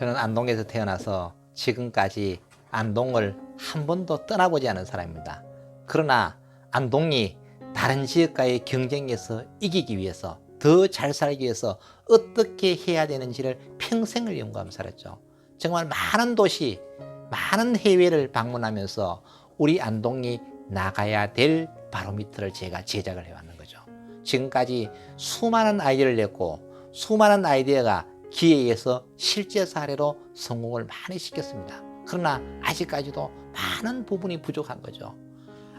저는 안동에서 태어나서 지금까지 안동을 한 번도 떠나보지 않은 사람입니다. 그러나 안동이 다른 지역과의 경쟁에서 이기기 위해서 더 잘 살기 위해서 어떻게 해야 되는지를 평생을 연구하며 살았죠. 정말 많은 도시, 많은 해외를 방문하면서 우리 안동이 나가야 될 바로미터를 제가 제작을 해왔는 거죠. 지금까지 수많은 아이디어를 냈고 수많은 아이디어가 기회에서 실제 사례로 성공을 많이 시켰습니다. 그러나 아직까지도 많은 부분이 부족한 거죠.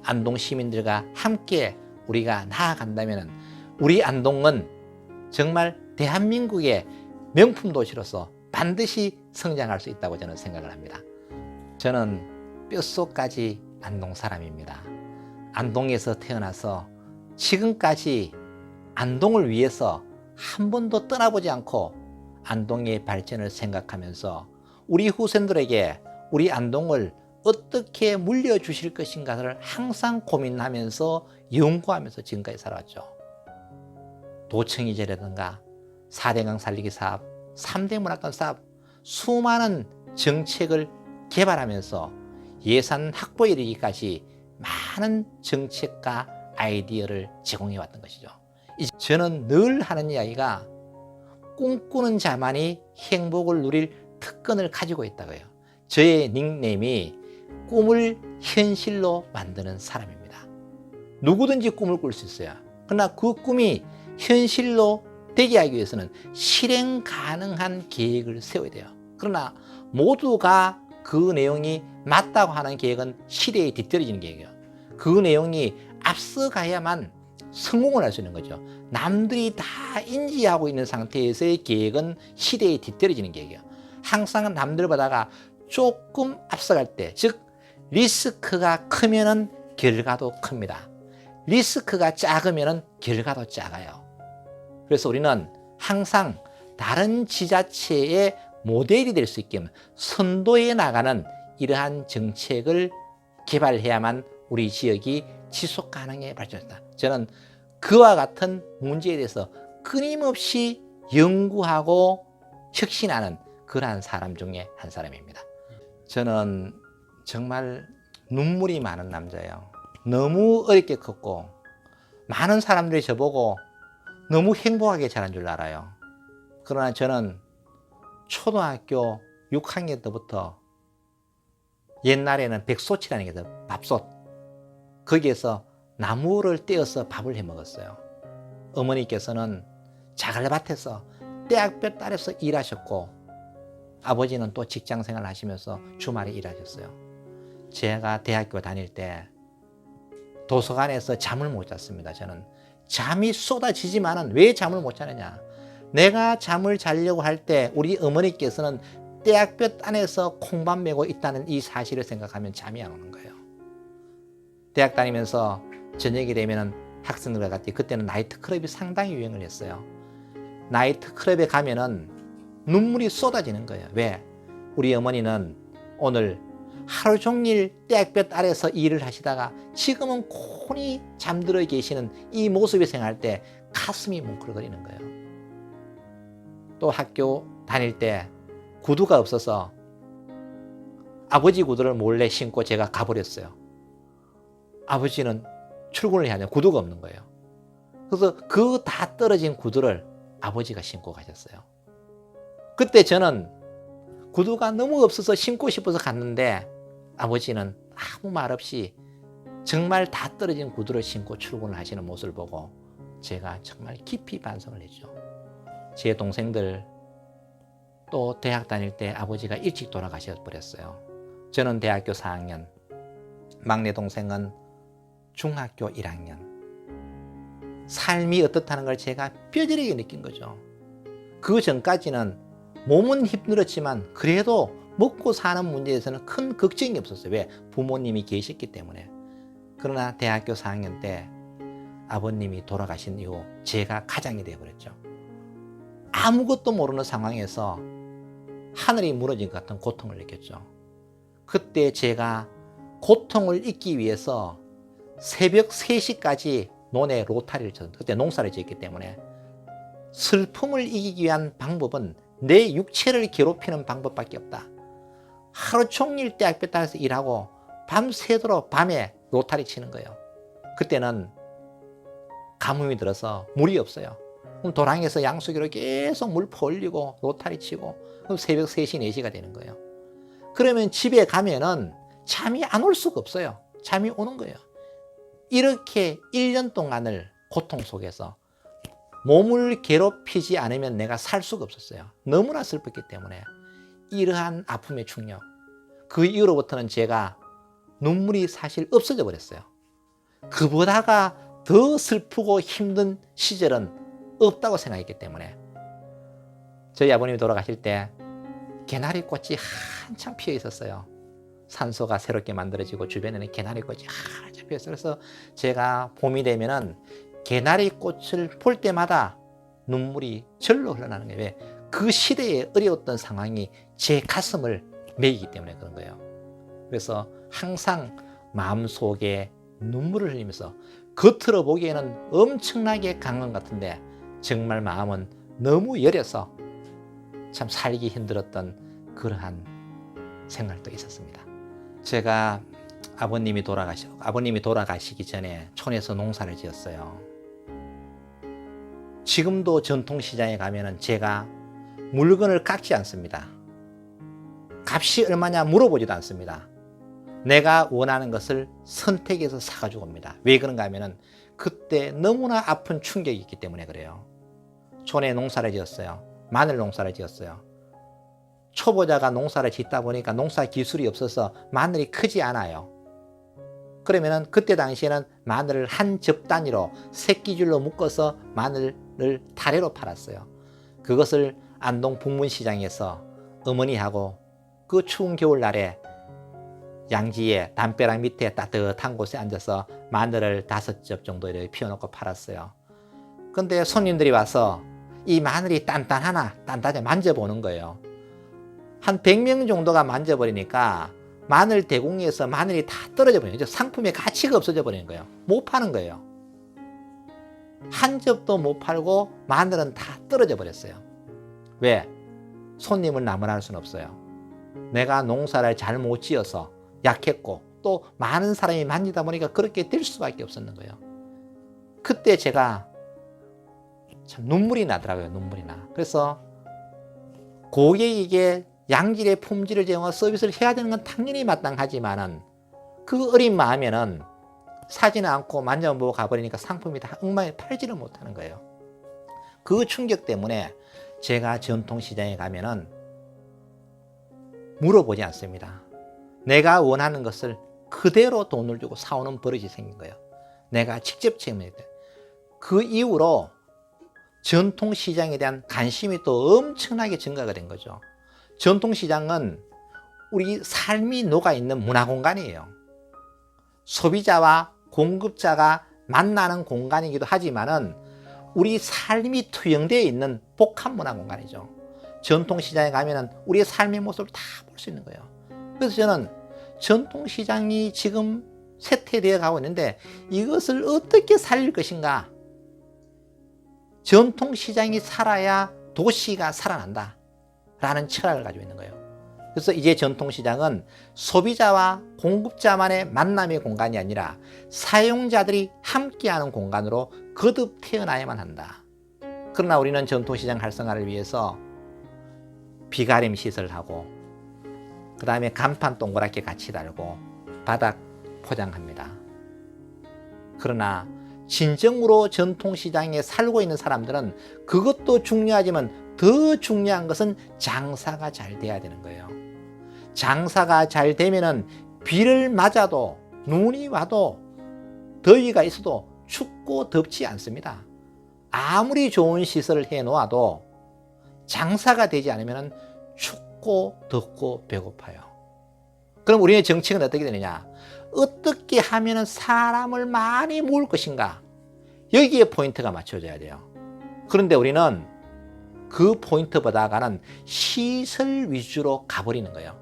안동 시민들과 함께 우리가 나아간다면 우리 안동은 정말 대한민국의 명품 도시로서 반드시 성장할 수 있다고 저는 생각을 합니다. 저는 뼛속까지 안동 사람입니다. 안동에서 태어나서 지금까지 안동을 위해서 한 번도 떠나보지 않고 안동의 발전을 생각하면서 우리 후손들에게 우리 안동을 어떻게 물려주실 것인가를 항상 고민하면서 연구하면서 지금까지 살아왔죠. 도청이제라든가 4대강 살리기 사업, 3대 문화권 사업, 수많은 정책을 개발하면서 예산 확보에 이르기까지 많은 정책과 아이디어를 제공해 왔던 것이죠. 저는 늘 하는 이야기가 꿈꾸는 자만이 행복을 누릴 특권을 가지고 있다고요. 저의 닉네임이 꿈을 현실로 만드는 사람입니다. 누구든지 꿈을 꿀 수 있어요. 그러나 그 꿈이 현실로 되게 하기 위해서는 실행 가능한 계획을 세워야 돼요. 그러나 모두가 그 내용이 맞다고 하는 계획은 시대에 뒤떨어지는 계획이에요. 그 내용이 앞서가야만 성공을 할 수 있는 거죠. 남들이 다 인지하고 있는 상태에서의 계획은 시대에 뒤떨어지는 계획이에요. 항상 남들보다가 조금 앞서갈 때, 즉 리스크가 크면은 결과도 큽니다. 리스크가 작으면은 결과도 작아요. 그래서 우리는 항상 다른 지자체의 모델이 될 수 있게 선도해 나가는 이러한 정책을 개발해야만 우리 지역이 지속 가능하게 발전한다. 저는 그와 같은 문제에 대해서 끊임없이 연구하고 혁신하는 그러한 사람 중에 한 사람입니다. 저는 정말 눈물이 많은 남자예요. 너무 어렵게 컸고 많은 사람들이 저보고 너무 행복하게 자란 줄 알아요. 그러나 저는 초등학교 6학년 때부터 옛날에는 백소치라는 게 있어요. 밥솥. 거기에서 나무를 떼어서 밥을 해 먹었어요. 어머니께서는 자갈밭에서 떼약볕 아래서 일하셨고 아버지는 또 직장 생활을 하시면서 주말에 일하셨어요. 제가 대학교 다닐 때 도서관에서 잠을 못 잤습니다. 저는 잠이 쏟아지지만은 왜 잠을 못 자느냐? 내가 잠을 자려고 할 때 우리 어머니께서는 떼약볕 안에서 콩밥 메고 있다는 이 사실을 생각하면 잠이 안 오는 거예요. 대학 다니면서 저녁이 되면은 학생들과 같이 그때는 나이트클럽이 상당히 유행을 했어요. 나이트클럽에 가면은 눈물이 쏟아지는 거예요. 왜? 우리 어머니는 오늘 하루 종일 떼약볕 아래서 일을 하시다가 지금은 곤히 잠들어 계시는 이 모습을 생각할 때 가슴이 뭉클거리는 거예요. 또 학교 다닐 때 구두가 없어서 아버지 구두를 몰래 신고 제가 가버렸어요. 아버지는 출근을 해야 하냐 구두가 없는 거예요. 그래서 그 다 떨어진 구두를 아버지가 신고 가셨어요. 그때 저는 구두가 너무 없어서 신고 싶어서 갔는데 아버지는 아무 말 없이 정말 다 떨어진 구두를 신고 출근을 하시는 모습을 보고 제가 정말 깊이 반성을 했죠. 제 동생들 또 대학 다닐 때 아버지가 일찍 돌아가셔 버렸어요. 저는 대학교 4학년, 막내 동생은 중학교 1학년. 삶이 어떻다는 걸 제가 뼈저리게 느낀 거죠. 그 전까지는 몸은 힘들었지만 그래도 먹고 사는 문제에서는 큰 걱정이 없었어요. 왜? 부모님이 계셨기 때문에. 그러나 대학교 4학년 때 아버님이 돌아가신 이후 제가 가장이 되어버렸죠. 아무것도 모르는 상황에서 하늘이 무너진 것 같은 고통을 느꼈죠. 그때 제가 고통을 잊기 위해서 새벽 3시까지 논에 로타리를 쳤어요. 그때 농사를 지었기 때문에 슬픔을 이기기 위한 방법은 내 육체를 괴롭히는 방법밖에 없다. 하루 종일 대학병원에서 일하고 밤새도록 밤에 로타리 치는 거예요. 그때는 가뭄이 들어서 물이 없어요. 그럼 도랑에서 양수기로 계속 물 퍼올리고 로타리 치고 그럼 새벽 3시, 4시가 되는 거예요. 그러면 집에 가면은 잠이 안 올 수가 없어요. 잠이 오는 거예요. 이렇게 1년 동안을 고통 속에서 몸을 괴롭히지 않으면 내가 살 수가 없었어요. 너무나 슬펐기 때문에 이러한 아픔의 충격. 그 이후로부터는 제가 눈물이 사실 없어져 버렸어요. 그보다가 더 슬프고 힘든 시절은 없다고 생각했기 때문에 저희 아버님이 돌아가실 때 개나리꽃이 한창 피어 있었어요. 산소가 새롭게 만들어지고 주변에는 개나리꽃이 한창 피어 있어요. 그래서 제가 봄이 되면은 개나리꽃을 볼 때마다 눈물이 절로 흘러나는 거예요. 왜? 그 시대에 어려웠던 상황이 제 가슴을 메이기 때문에 그런 거예요. 그래서 항상 마음속에 눈물을 흘리면서 겉으로 보기에는 엄청나게 강한 것 같은데 정말 마음은 너무 여려서 참 살기 힘들었던 그러한 생활도 있었습니다. 제가 아버님이 돌아가시기 전에 촌에서 농사를 지었어요. 지금도 전통시장에 가면은 제가 물건을 깎지 않습니다. 값이 얼마냐 물어보지도 않습니다. 내가 원하는 것을 선택해서 사가지고 옵니다. 왜 그런가 하면은 그때 너무나 아픈 충격이 있기 때문에 그래요. 촌에 농사를 지었어요. 마늘 농사를 지었어요. 초보자가 농사를 짓다 보니까 농사 기술이 없어서 마늘이 크지 않아요. 그러면은 그때 당시에는 마늘을 한 접 단위로 새끼줄로 묶어서 마늘을 타래로 팔았어요. 그것을 안동 북문시장에서 어머니하고 그 추운 겨울날에 양지에 담벼락 밑에 따뜻한 곳에 앉아서 마늘을 5접 정도 이렇게 피워놓고 팔았어요. 근데 손님들이 와서 이 마늘이 단단하냐 만져보는 거예요. 한 100명 정도가 만져버리니까 마늘 대공에서 마늘이 다 떨어져 버리는 거죠. 상품의 가치가 없어져 버리는 거예요. 못 파는 거예요. 한 접도 못 팔고 마늘은 다 떨어져 버렸어요. 왜? 손님을 나무랄 수는 없어요. 내가 농사를 잘 못 지어서 약했고 또 많은 사람이 만지다 보니까 그렇게 될 수밖에 없었는 거예요. 그때 제가 참 눈물이 나더라고요. 눈물이 나. 그래서 고객에게 양질의 품질을 제공하고 서비스를 해야 되는 건 당연히 마땅하지만은 그 어린 마음에는 사지는 않고 만져보고 가버리니까 상품이 다 엉망에 팔지를 못하는 거예요. 그 충격 때문에 제가 전통시장에 가면은 물어보지 않습니다. 내가 원하는 것을 그대로 돈을 주고 사오는 버릇이 생긴 거예요. 내가 직접 책임져야 돼. 그 이후로 전통시장에 대한 관심이 또 엄청나게 증가가 된 거죠. 전통시장은 우리 삶이 녹아있는 문화공간이에요. 소비자와 공급자가 만나는 공간이기도 하지만은 우리 삶이 투영되어 있는 복합 문화공간이죠. 전통시장에 가면은 우리의 삶의 모습을 다 볼 수 있는 거예요. 그래서 저는 전통시장이 지금 쇠퇴되어 가고 있는데 이것을 어떻게 살릴 것인가? 전통시장이 살아야 도시가 살아난다 라는 철학을 가지고 있는 거예요. 그래서 이제 전통시장은 소비자와 공급자만의 만남의 공간이 아니라 사용자들이 함께하는 공간으로 거듭 태어나야만 한다. 그러나 우리는 전통시장 활성화를 위해서 비가림 시설하고 그 다음에 간판 동그랗게 같이 달고 바닥 포장합니다. 그러나 진정으로 전통시장에 살고 있는 사람들은 그것도 중요하지만 더 중요한 것은 장사가 잘 돼야 되는 거예요. 장사가 잘 되면은 비를 맞아도 눈이 와도 더위가 있어도 춥고 덥지 않습니다. 아무리 좋은 시설을 해 놓아도 장사가 되지 않으면 춥고 덥고 배고파요. 그럼 우리의 정책은 어떻게 되느냐? 어떻게 하면 사람을 많이 모을 것인가? 여기에 포인트가 맞춰져야 돼요. 그런데 우리는 그 포인트보다가는 시설 위주로 가버리는 거예요.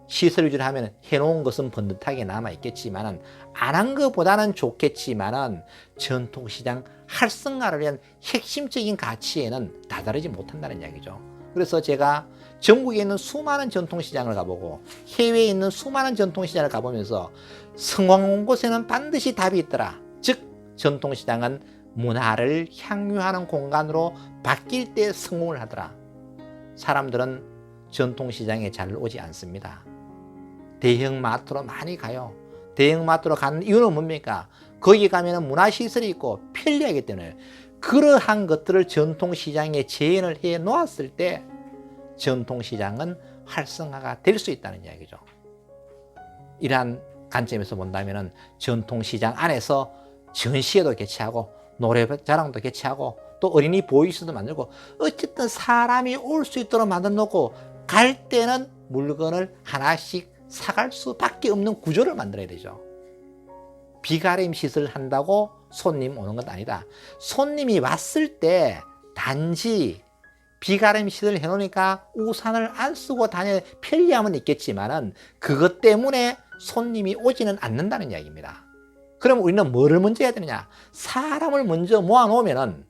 시설 위주로 하면 해놓은 것은 번듯하게 남아있겠지만은 안 한 것보다는 좋겠지만은 전통시장 활성화를 위한 핵심적인 가치에는 다 다다르지 못한다는 이야기죠. 그래서 제가 전국에 있는 수많은 전통시장을 가보고 해외에 있는 수많은 전통시장을 가보면서 성공한 곳에는 반드시 답이 있더라. 즉 전통시장은 문화를 향유하는 공간으로 바뀔 때 성공을 하더라. 사람들은 전통시장에 잘 오지 않습니다. 대형마트로 많이 가요. 대형마트로 가는 이유는 뭡니까? 거기 가면 문화시설이 있고 편리하기 때문에 그러한 것들을 전통시장에 재현을 해 놓았을 때 전통시장은 활성화가 될 수 있다는 이야기죠. 이러한 관점에서 본다면 전통시장 안에서 전시회도 개최하고 노래자랑도 개최하고 또 어린이 보이스도 만들고 어쨌든 사람이 올 수 있도록 만들어 놓고 갈 때는 물건을 하나씩 사갈 수밖에 없는 구조를 만들어야 되죠. 비가림 시설을 한다고 손님 오는 건 아니다. 손님이 왔을 때 단지 비가림 시설을 해놓으니까 우산을 안 쓰고 다녀 편리함은 있겠지만은 그것 때문에 손님이 오지는 않는다는 이야기입니다. 그럼 우리는 뭐를 먼저 해야 되느냐? 사람을 먼저 모아놓으면은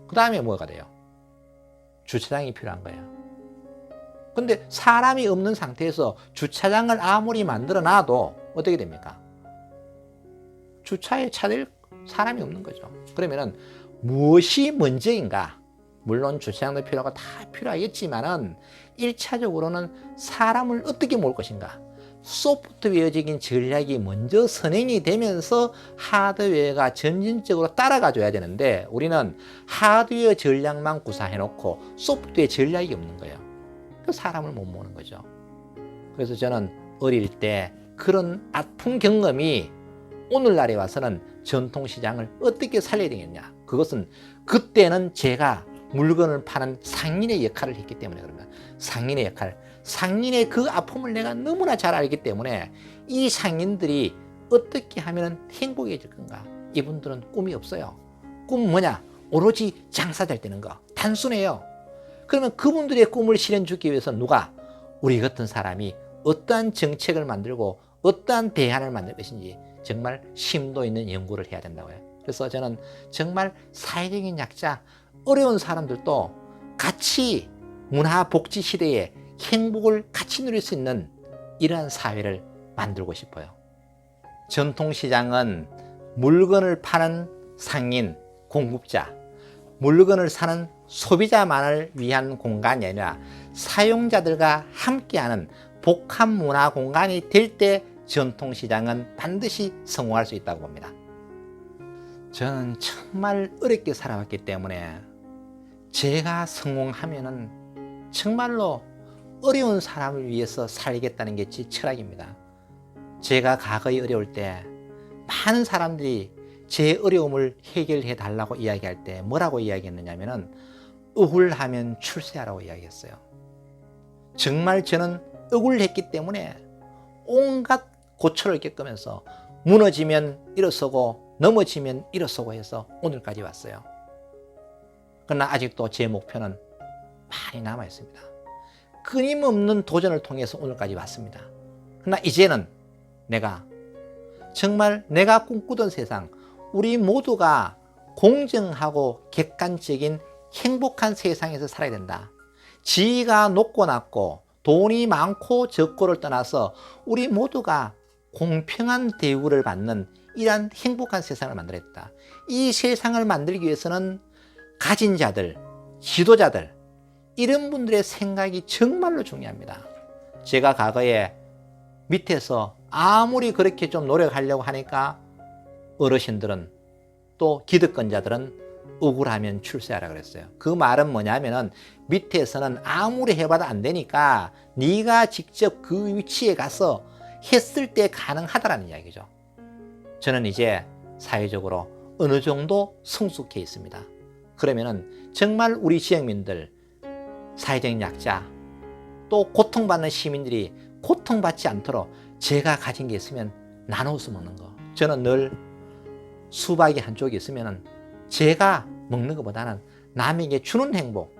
그 다음에 뭐가 돼요? 주차장이 필요한 거예요. 근데 사람이 없는 상태에서 주차장을 아무리 만들어 놔도 어떻게 됩니까? 주차에 차댈 사람이 없는 거죠. 그러면은 무엇이 먼저인가? 물론 주차장도 필요하고 다 필요하겠지만은 1차적으로는 사람을 어떻게 모을 것인가? 소프트웨어적인 전략이 먼저 선행이 되면서 하드웨어가 점진적으로 따라가 줘야 되는데 우리는 하드웨어 전략만 구사해놓고 소프트웨어 전략이 없는 거예요. 그래서 사람을 못 모으는 거죠. 그래서 저는 어릴 때 그런 아픈 경험이 오늘날에 와서는 전통시장을 어떻게 살려야 되겠냐. 그것은 그때는 제가 물건을 파는 상인의 역할을 했기 때문에 그러면 상인의 역할, 상인의 그 아픔을 내가 너무나 잘 알기 때문에 이 상인들이 어떻게 하면 행복해질 건가. 이분들은 꿈이 없어요. 꿈은 뭐냐? 오로지 장사 잘 되는 거. 단순해요. 그러면 그분들의 꿈을 실현주기 위해서 누가? 우리 같은 사람이 어떠한 정책을 만들고 어떠한 대안을 만들 것인지 정말 심도 있는 연구를 해야 된다고요. 그래서 저는 정말 사회적인 약자, 어려운 사람들도 같이 문화복지 시대에 행복을 같이 누릴 수 있는 이러한 사회를 만들고 싶어요. 전통시장은 물건을 파는 상인, 공급자, 물건을 사는 소비자만을 위한 공간이 아니라 사용자들과 함께하는 복합 문화 공간이 될 때 전통시장은 반드시 성공할 수 있다고 봅니다. 저는 정말 어렵게 살아왔기 때문에 제가 성공하면은 정말로 어려운 사람을 위해서 살겠다는 게 제 철학입니다. 제가 과거에 어려울 때 많은 사람들이 제 어려움을 해결해 달라고 이야기할 때 뭐라고 이야기했느냐면은 억울하면 출세하라고 이야기했어요. 정말 저는 억울했기 때문에 온갖 고초를 겪으면서 무너지면 일어서고 넘어지면 일어서고 해서 오늘까지 왔어요. 그러나 아직도 제 목표는 많이 남아 있습니다. 끊임없는 도전을 통해서 오늘까지 왔습니다. 그러나 이제는 내가 정말 내가 꿈꾸던 세상, 우리 모두가 공정하고 객관적인 행복한 세상에서 살아야 된다. 지위가 높고 낮고 돈이 많고 적고를 떠나서 우리 모두가 공평한 대우를 받는 이러한 행복한 세상을 만들었다. 이 세상을 만들기 위해서는 가진 자들, 지도자들, 이런 분들의 생각이 정말로 중요합니다. 제가 과거에 밑에서 아무리 그렇게 좀 노력하려고 하니까 어르신들은 또 기득권자들은 억울하면 출세하라 그랬어요. 그 말은 뭐냐면은 밑에서는 아무리 해봐도 안 되니까 네가 직접 그 위치에 가서 했을 때 가능하다라는 이야기죠. 저는 이제 사회적으로 어느 정도 성숙해 있습니다. 그러면은 정말 우리 지역민들, 사회적인 약자, 또 고통받는 시민들이 고통받지 않도록 제가 가진 게 있으면 나눠서 먹는 거. 저는 늘 수박이 한쪽에 있으면 제가 먹는 것보다는 남에게 주는 행복,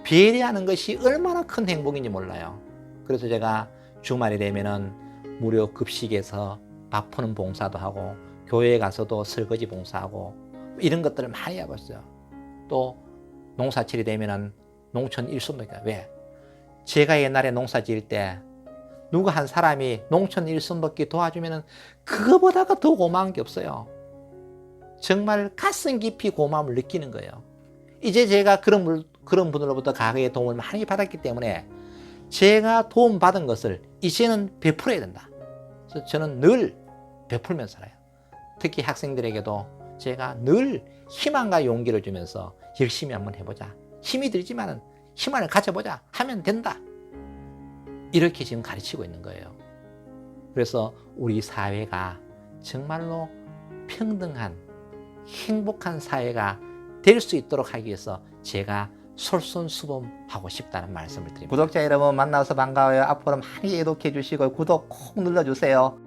배려하는 것이 얼마나 큰 행복인지 몰라요. 그래서 제가 주말이 되면은 무료 급식에서 밥 푸는 봉사도 하고 교회에 가서도 설거지 봉사하고 이런 것들을 많이 하고 있어요. 또 농사철이 되면은 농촌 일손도니까. 왜? 제가 옛날에 농사 지을 때 누구 한 사람이 농촌 일손 돕기 도와주면은 그거보다가 더 고마운 게 없어요. 정말 가슴 깊이 고마움을 느끼는 거예요. 이제 제가 그런 분들로부터 과거에 도움을 많이 받았기 때문에 제가 도움 받은 것을 이제는 베풀어야 된다. 그래서 저는 늘 베풀면서 살아요. 특히 학생들에게도 제가 늘 희망과 용기를 주면서 열심히 한번 해보자. 힘이 들지만은 희망을 가져보자. 하면 된다. 이렇게 지금 가르치고 있는 거예요. 그래서 우리 사회가 정말로 평등한 행복한 사회가 될 수 있도록 하기 위해서 제가 솔선수범하고 싶다는 말씀을 드립니다. 구독자 여러분 만나서 반가워요. 앞으로 많이 애독해 주시고 구독 꼭 눌러주세요.